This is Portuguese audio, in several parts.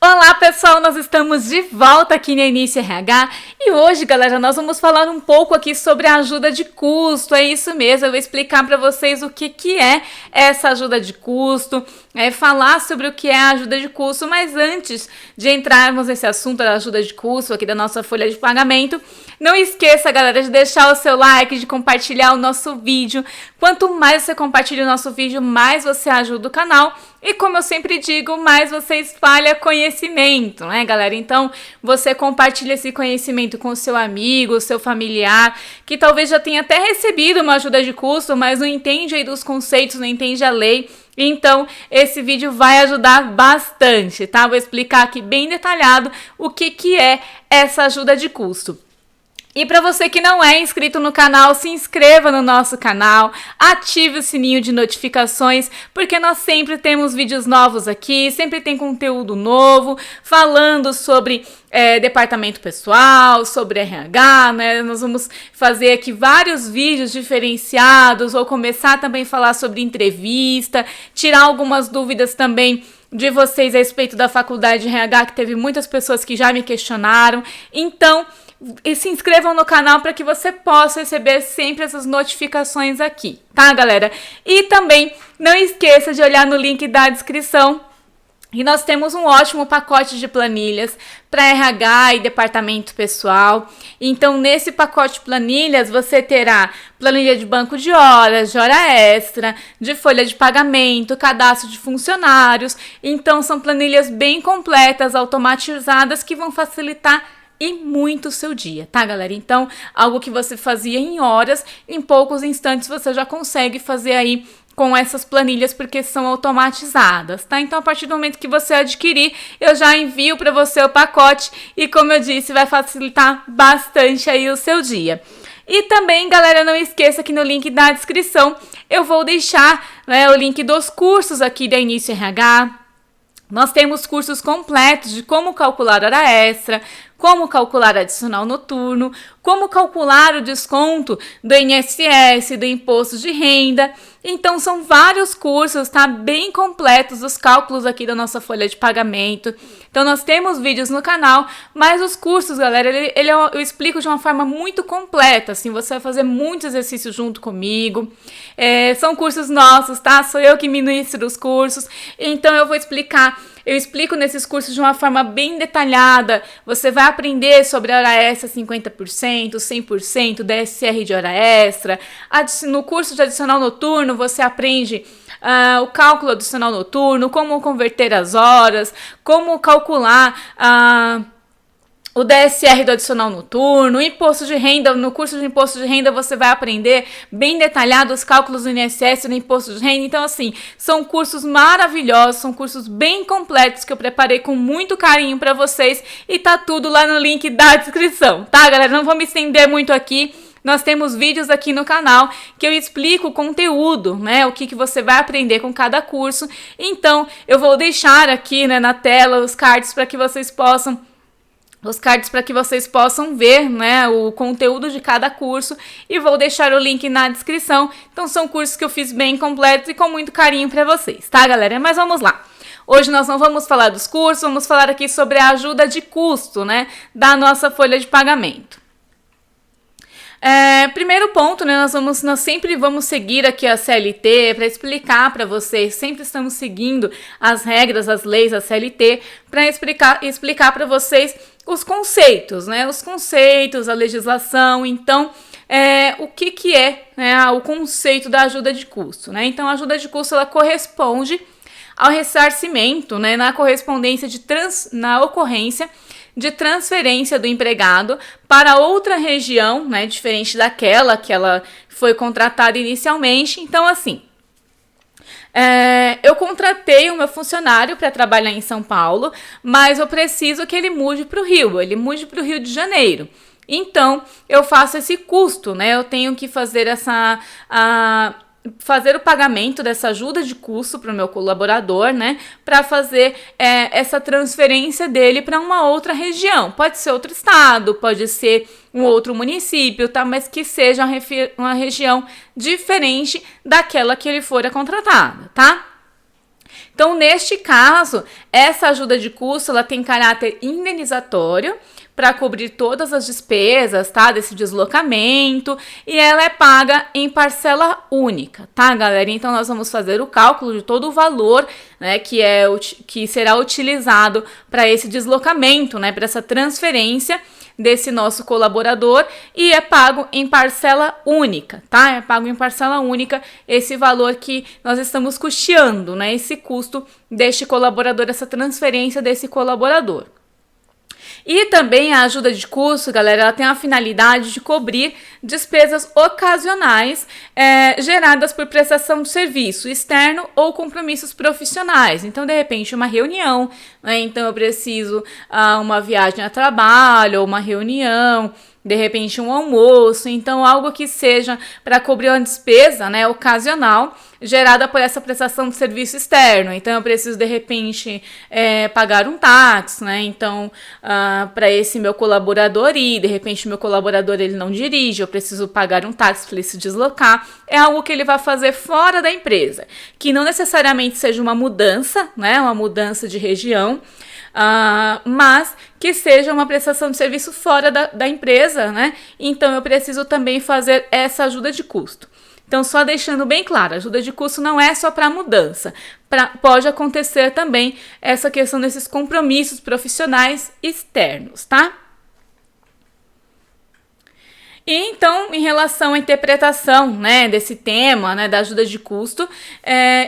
Olá pessoal, nós estamos de volta aqui no Início RH e hoje, galera, nós vamos falar um pouco aqui sobre a ajuda de custo. É isso mesmo, eu vou explicar para vocês o que é essa ajuda de custo, falar sobre o que é a ajuda de custo, mas antes de entrarmos nesse assunto da ajuda de custo aqui da nossa folha de pagamento, não esqueça, galera, de deixar o seu like, de compartilhar o nosso vídeo. Quanto mais você compartilha o nosso vídeo, mais você ajuda o canal. E como eu sempre digo, mais você espalha conhecimento, né, galera? Então, você compartilha esse conhecimento com o seu amigo, o seu familiar, que talvez já tenha até recebido uma ajuda de custo, mas não entende aí dos conceitos, não entende a lei. Então, esse vídeo vai ajudar bastante, tá? Vou explicar aqui bem detalhado o que é essa ajuda de custo. E para você que não é inscrito no canal, se inscreva no nosso canal, ative o sininho de notificações, porque nós sempre temos vídeos novos aqui, sempre tem conteúdo novo, falando sobre departamento pessoal, sobre RH, né? Nós vamos fazer aqui vários vídeos diferenciados, ou começar também a falar sobre entrevista, tirar algumas dúvidas também de vocês a respeito da faculdade de RH, que teve muitas pessoas que já me questionaram. Então, e se inscrevam no canal para que você possa receber sempre essas notificações aqui, tá, galera? E também não esqueça de olhar no link da descrição. E nós temos um ótimo pacote de planilhas para RH e departamento pessoal. Então, nesse pacote de planilhas, você terá planilha de banco de horas, de hora extra, de folha de pagamento, cadastro de funcionários. Então, são planilhas bem completas, automatizadas, que vão facilitar e muito o seu dia, tá, galera? Então, algo que você fazia em horas, em poucos instantes você já consegue fazer aí com essas planilhas, porque são automatizadas, tá? Então, a partir do momento que você adquirir, eu já envio para você o pacote e, como eu disse, vai facilitar bastante aí o seu dia. E também, galera, não esqueça que no link da descrição eu vou deixar, né, o link dos cursos aqui da Início RH. Nós temos cursos completos de como calcular hora extra, como calcular adicional noturno, como calcular o desconto do INSS, do imposto de renda. Então, são vários cursos, tá? Bem completos os cálculos aqui da nossa folha de pagamento. Então, nós temos vídeos no canal, mas os cursos, galera, eu explico de uma forma muito completa, assim, você vai fazer muitos exercícios junto comigo. São cursos nossos, tá? Sou eu que ministro os cursos, então eu vou explicar. Eu explico nesses cursos de uma forma bem detalhada. Você vai aprender sobre a hora extra 50%, 100%, DSR de hora extra. No curso de adicional noturno, você aprende o cálculo adicional noturno, como converter as horas, como calcular o DSR do adicional noturno, o imposto de renda. No curso de imposto de renda você vai aprender bem detalhado os cálculos do INSS e do imposto de renda. Então, assim, são cursos maravilhosos, são cursos bem completos que eu preparei com muito carinho para vocês e tá tudo lá no link da descrição, tá, galera? Não vou me estender muito aqui. Nós temos vídeos aqui no canal que eu explico o conteúdo, né? O que você vai aprender com cada curso. Então, eu vou deixar aqui, né, na tela os cards para que vocês possam ver, né, o conteúdo de cada curso, e vou deixar o link na descrição. Então, são cursos que eu fiz bem completos e com muito carinho para vocês, tá, galera? Mas vamos lá. Hoje nós não vamos falar dos cursos, vamos falar aqui sobre a ajuda de custo, né, da nossa folha de pagamento. Primeiro ponto, né, nós sempre vamos seguir aqui a CLT para explicar para vocês, sempre estamos seguindo as regras, as leis da CLT para explicar para vocês os conceitos, né, os conceitos, a legislação. Então, o que é, né, o conceito da ajuda de custo, né? Então, a ajuda de custo, ela corresponde ao ressarcimento, né, na ocorrência de transferência do empregado para outra região, né, diferente daquela que ela foi contratada inicialmente. Então, assim, eu contratei o meu funcionário para trabalhar em São Paulo, mas eu preciso que ele mude para o Rio de Janeiro. Então, eu faço esse custo, né? Eu tenho que fazer fazer o pagamento dessa ajuda de custo para o meu colaborador, né, para fazer essa transferência dele para uma outra região. Pode ser outro estado, pode ser um outro município, tá, mas que seja uma região diferente daquela que ele for contratada, tá? Então, neste caso, essa ajuda de custo ela tem caráter indenizatório para cobrir todas as despesas, tá, desse deslocamento, e ela é paga em parcela única, tá, galera? Então, nós vamos fazer o cálculo de todo o valor, né, que será utilizado para esse deslocamento, né, para essa transferência desse nosso colaborador, e é pago em parcela única, tá? É pago em parcela única esse valor que nós estamos custeando, né? Esse custo deste colaborador, essa transferência desse colaborador. E também a ajuda de custo, galera, ela tem a finalidade de cobrir despesas ocasionais geradas por prestação de serviço externo ou compromissos profissionais. Então, de repente, uma reunião, né? Então eu preciso uma viagem a trabalho ou uma reunião, de repente um almoço, então algo que seja para cobrir uma despesa, né, ocasional gerada por essa prestação de serviço externo. Então eu preciso de repente pagar um táxi, né, então para esse meu colaborador ir, de repente meu colaborador ele não dirige, eu preciso pagar um táxi para ele se deslocar, é algo que ele vai fazer fora da empresa, que não necessariamente seja uma mudança, né, uma mudança de região, mas que seja uma prestação de serviço fora da empresa, né? Então eu preciso também fazer essa ajuda de custo. Então, só deixando bem claro, a ajuda de custo não é só para mudança. Pode acontecer também essa questão desses compromissos profissionais externos, tá? E então, em relação à interpretação, né, desse tema, né, da ajuda de custo,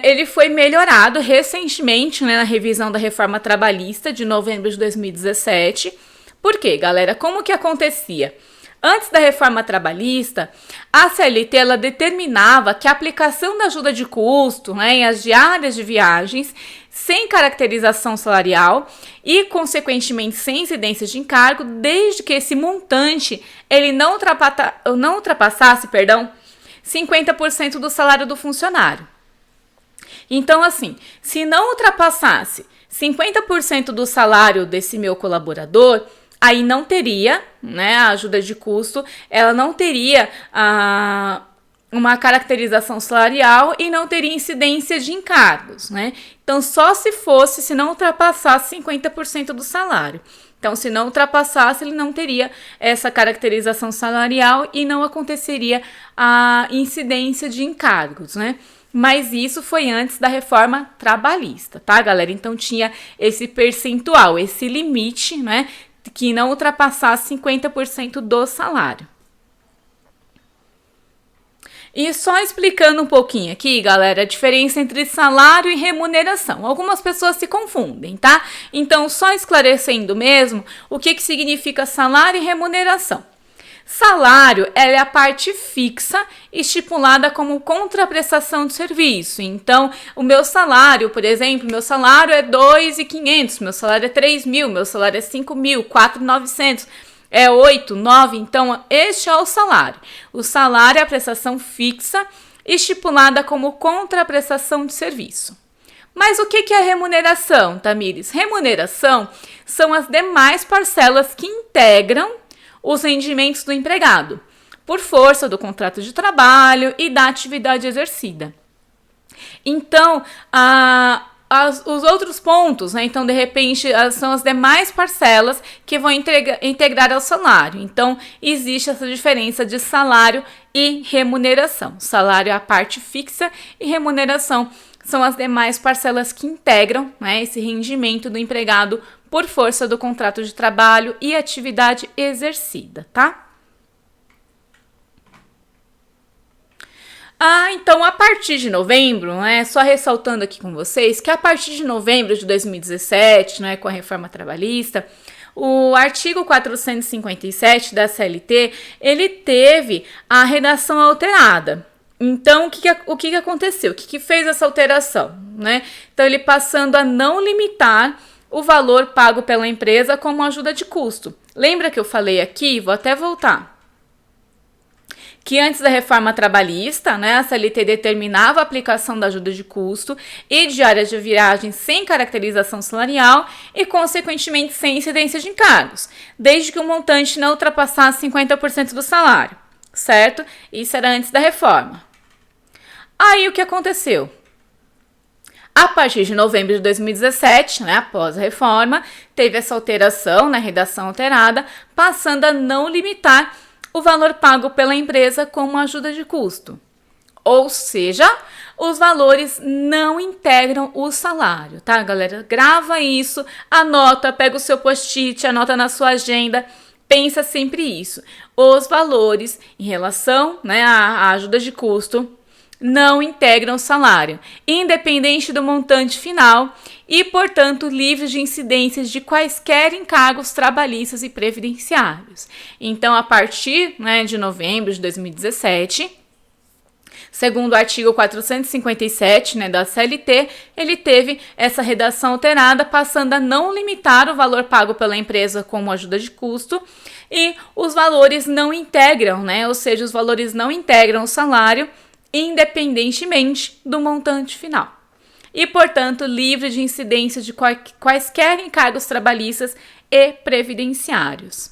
ele foi melhorado recentemente, né, na revisão da reforma trabalhista de novembro de 2017. Por quê, galera? Como que acontecia? Antes da reforma trabalhista, a CLT ela determinava que a aplicação da ajuda de custo, né, em as diárias de viagens, sem caracterização salarial e, consequentemente, sem incidência de encargo, desde que esse montante ele não ultrapassasse 50% do salário do funcionário. Então, assim, se não ultrapassasse 50% do salário desse meu colaborador, aí não teria, né, a ajuda de custo, ela não teria uma caracterização salarial e não teria incidência de encargos, né? Então, só se não ultrapassasse 50% do salário. Então, se não ultrapassasse, ele não teria essa caracterização salarial e não aconteceria a incidência de encargos, né? Mas isso foi antes da reforma trabalhista, tá, galera? Então, tinha esse percentual, esse limite, né, que não ultrapassasse 50% do salário. E só explicando um pouquinho aqui, galera, a diferença entre salário e remuneração. Algumas pessoas se confundem, tá? Então, só esclarecendo mesmo o que significa salário e remuneração. Salário é a parte fixa estipulada como contraprestação de serviço. Então, o meu salário, por exemplo, meu salário é 2.500, meu salário é 3.000, meu salário é 5.000, 4.900, é 8, 9, então este é o salário. O salário é a prestação fixa estipulada como contraprestação de serviço. Mas o que é a remuneração, Tamires? Remuneração são as demais parcelas que integram os rendimentos do empregado, por força do contrato de trabalho e da atividade exercida. Então, os outros pontos, né? Então, de repente, são as demais parcelas que vão integrar ao salário. Então, existe essa diferença de salário e remuneração. Salário é a parte fixa e remuneração são as demais parcelas que integram, né, esse rendimento do empregado por força do contrato de trabalho e atividade exercida, tá? Então, a partir de novembro, né, só ressaltando aqui com vocês, que a partir de novembro de 2017, né, com a reforma trabalhista, o artigo 457 da CLT, ele teve a redação alterada. Então, o que aconteceu? O que fez essa alteração, né? Então, ele passando a não limitar o valor pago pela empresa como ajuda de custo. Lembra que eu falei aqui? Vou até voltar. Que antes da reforma trabalhista, né, a CLT determinava a aplicação da ajuda de custo e diárias de viagem sem caracterização salarial e, consequentemente, sem incidência de encargos, desde que o montante não ultrapassasse 50% do salário, certo? Isso era antes da reforma. Aí, o que aconteceu? A partir de novembro de 2017, né, após a reforma, teve essa alteração, né, redação alterada, passando a não limitar o valor pago pela empresa como ajuda de custo. Ou seja, os valores não integram o salário, tá, galera? Grava isso, anota, pega o seu post-it, anota na sua agenda, pensa sempre isso. Os valores em relação, né, à ajuda de custo não integram o salário, independente do montante final e, portanto, livres de incidências de quaisquer encargos trabalhistas e previdenciários. Então, a partir, né, de novembro de 2017, segundo o artigo 457, né, da CLT, ele teve essa redação alterada, passando a não limitar o valor pago pela empresa como ajuda de custo e os valores não integram, né, ou seja, os valores não integram o salário, independentemente do montante final. E, portanto, livre de incidência de quaisquer encargos trabalhistas e previdenciários.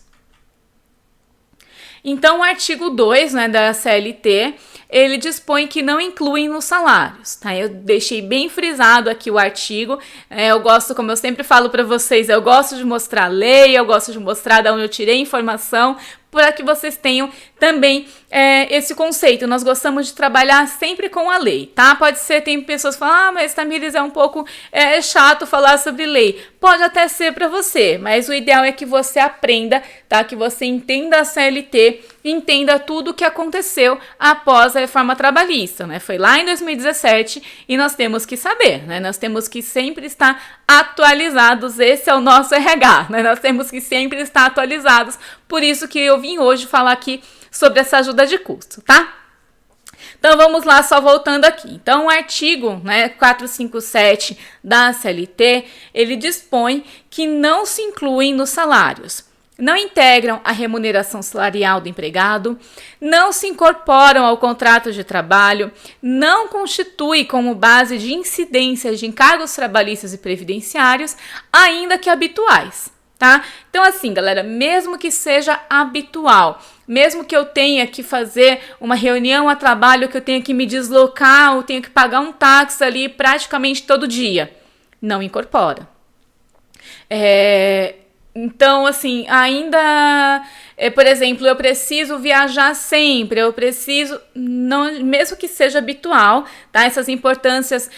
Então, o artigo 2, né, da CLT, ele dispõe que não incluem nos salários, tá? Eu deixei bem frisado aqui o artigo, eu gosto, como eu sempre falo para vocês, eu gosto de mostrar a lei, eu gosto de mostrar de onde eu tirei informação, para que vocês tenham também esse conceito. Nós gostamos de trabalhar sempre com a lei, tá? Pode ser, tem pessoas que falam, mas Tamires, é um pouco chato falar sobre lei. Pode até ser para você, mas o ideal é que você aprenda, tá? Que você entenda a CLT, entenda tudo o que aconteceu após a reforma trabalhista, né? Foi lá em 2017 e nós temos que saber, né? Nós temos que sempre estar atualizados, esse é o nosso RH, né? Nós temos que sempre estar atualizados, por isso que eu vim hoje falar aqui sobre essa ajuda de custo, tá? Então, vamos lá, só voltando aqui. Então, o artigo, né, 457 da CLT, ele dispõe que não se incluem nos salários, não integram a remuneração salarial do empregado, não se incorporam ao contrato de trabalho, não constitui como base de incidência de encargos trabalhistas e previdenciários, ainda que habituais. Tá? Então, assim, galera, mesmo que seja habitual, mesmo que eu tenha que fazer uma reunião a trabalho, que eu tenha que me deslocar, ou tenha que pagar um táxi ali praticamente todo dia, não incorpora. Então, assim, ainda, por exemplo, eu preciso viajar sempre, eu preciso, não, mesmo que seja habitual, tá? Essas importâncias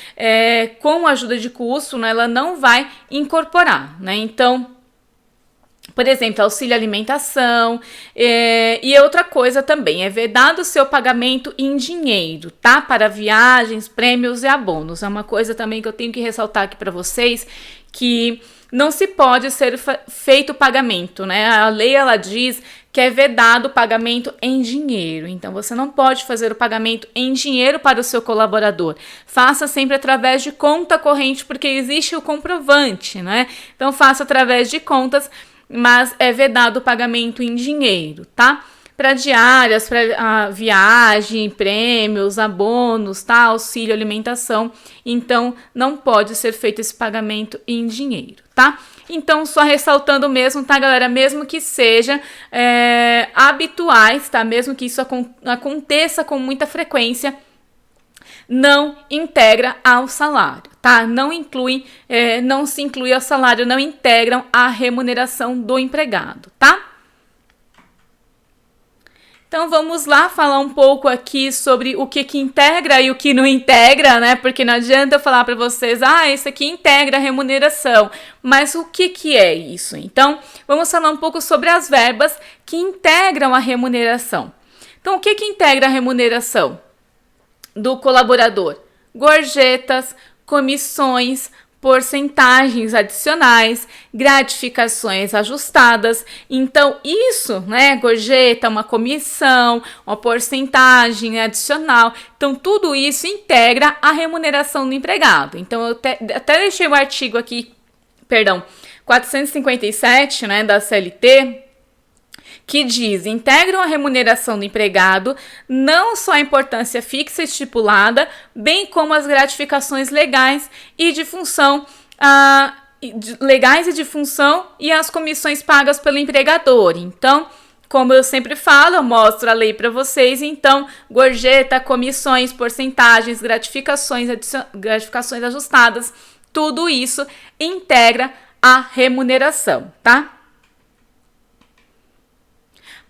com ajuda de custo, né, ela não vai incorporar, né? Então, por exemplo, auxílio alimentação e outra coisa também, é vedado o seu pagamento em dinheiro, tá? Para viagens, prêmios e abonos. É uma coisa também que eu tenho que ressaltar aqui para vocês, que não se pode ser feito pagamento, né? A lei, ela diz que é vedado o pagamento em dinheiro. Então, você não pode fazer o pagamento em dinheiro para o seu colaborador. Faça sempre através de conta corrente, porque existe o comprovante, né? Então, faça através de contas, mas é vedado o pagamento em dinheiro, tá? Para diárias, para viagem, prêmios, abonos, tá? Auxílio alimentação. Então, não pode ser feito esse pagamento em dinheiro, tá? Então, só ressaltando mesmo, tá, galera? Mesmo que seja habituais, tá? Mesmo que isso aconteça com muita frequência, não integra ao salário, tá? Não se inclui ao salário, não integram a remuneração do empregado, tá? Então, vamos lá falar um pouco aqui sobre o que integra e o que não integra, né? Porque não adianta eu falar para vocês, isso aqui integra a remuneração. Mas o que é isso? Então, vamos falar um pouco sobre as verbas que integram a remuneração. Então, o que integra a remuneração do colaborador? Gorjetas, comissões, porcentagens adicionais, gratificações ajustadas. Então, isso, né, gorjeta, uma comissão, uma porcentagem adicional. Então, tudo isso integra a remuneração do empregado. Então, eu até deixei o artigo aqui, 457, né, da CLT, que diz, integram a remuneração do empregado não só a importância fixa estipulada, bem como as gratificações legais e de função, e as comissões pagas pelo empregador. Então, como eu sempre falo, eu mostro a lei para vocês, então, gorjeta, comissões, porcentagens, gratificações ajustadas, tudo isso integra a remuneração, tá?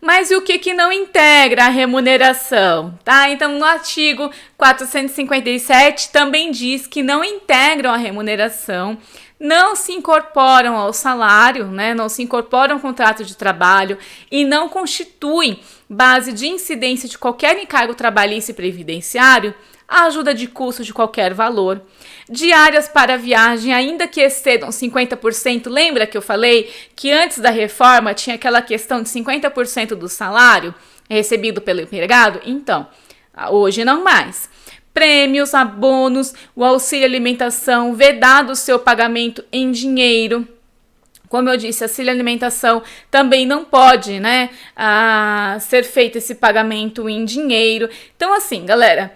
Mas e o que não integra a remuneração, tá? Então, no artigo 457 também diz que não integram a remuneração, não se incorporam ao salário, né? Não se incorporam ao contrato de trabalho e não constituem base de incidência de qualquer encargo trabalhista e previdenciário, a ajuda de custo de qualquer valor, diárias para viagem, ainda que excedam 50%, lembra que eu falei que antes da reforma tinha aquela questão de 50% do salário recebido pelo empregado? Então, hoje não mais. Prêmios, abonos, o auxílio alimentação, vedado o seu pagamento em dinheiro. Como eu disse, auxílio alimentação também não pode, né, ser feito esse pagamento em dinheiro. Então, assim, galera,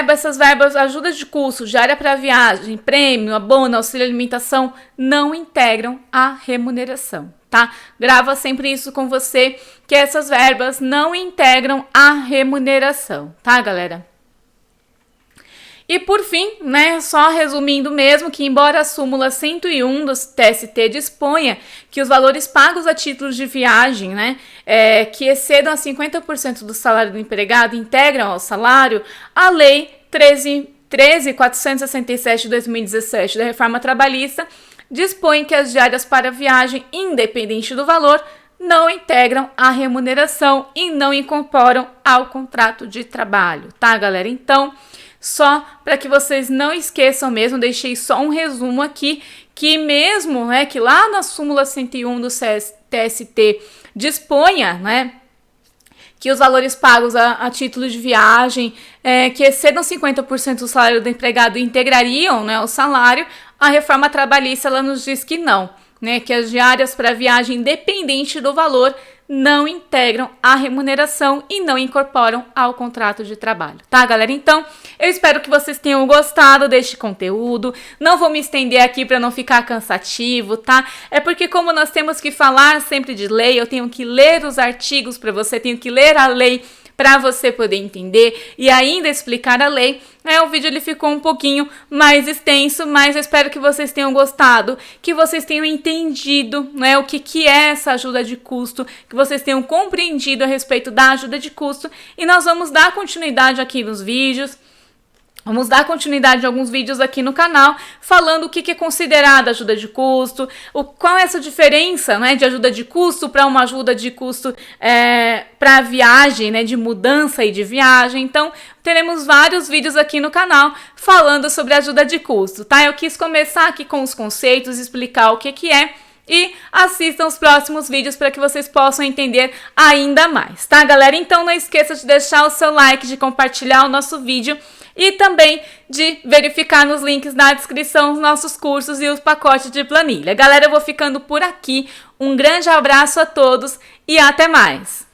essas verbas, ajuda de custo, diária para viagem, prêmio, abono, auxílio alimentação, não integram a remuneração, tá? Grava sempre isso com você, que essas verbas não integram a remuneração, tá, galera? E por fim, né, só resumindo mesmo, que embora a súmula 101 do TST disponha que os valores pagos a títulos de viagem, né, que excedam a 50% do salário do empregado integram ao salário, a Lei 13.467 de 2017 da Reforma Trabalhista dispõe que as diárias para viagem, independente do valor, não integram a remuneração e não incorporam ao contrato de trabalho, tá, galera? Então, só para que vocês não esqueçam mesmo, deixei só um resumo aqui, que mesmo, né, que lá na súmula 101 do TST disponha, né, que os valores pagos a título de viagem que excedam 50% do salário do empregado integrariam, né, o salário, a reforma trabalhista ela nos diz que não, né, que as diárias para viagem, independente do valor, não integram a remuneração e não incorporam ao contrato de trabalho, tá, galera? Então, eu espero que vocês tenham gostado deste conteúdo. Não vou me estender aqui para não ficar cansativo, tá? É porque como nós temos que falar sempre de lei, eu tenho que ler os artigos para você, tenho que ler a lei para você poder entender e ainda explicar a lei. O vídeo ele ficou um pouquinho mais extenso, mas eu espero que vocês tenham gostado, que vocês tenham entendido, né, o que é essa ajuda de custo, que vocês tenham compreendido a respeito da ajuda de custo, e nós vamos dar continuidade aqui nos vídeos. Vamos dar continuidade a alguns vídeos aqui no canal, falando o que é considerada ajuda de custo, qual é essa diferença, né, de ajuda de custo para uma ajuda de custo para viagem, né, de mudança e de viagem. Então, teremos vários vídeos aqui no canal falando sobre ajuda de custo, tá? Eu quis começar aqui com os conceitos, explicar o que é, e assistam os próximos vídeos para que vocês possam entender ainda mais, tá, galera? Então, não esqueça de deixar o seu like, de compartilhar o nosso vídeo, e também de verificar nos links na descrição os nossos cursos e os pacotes de planilha. Galera, eu vou ficando por aqui. Um grande abraço a todos e até mais!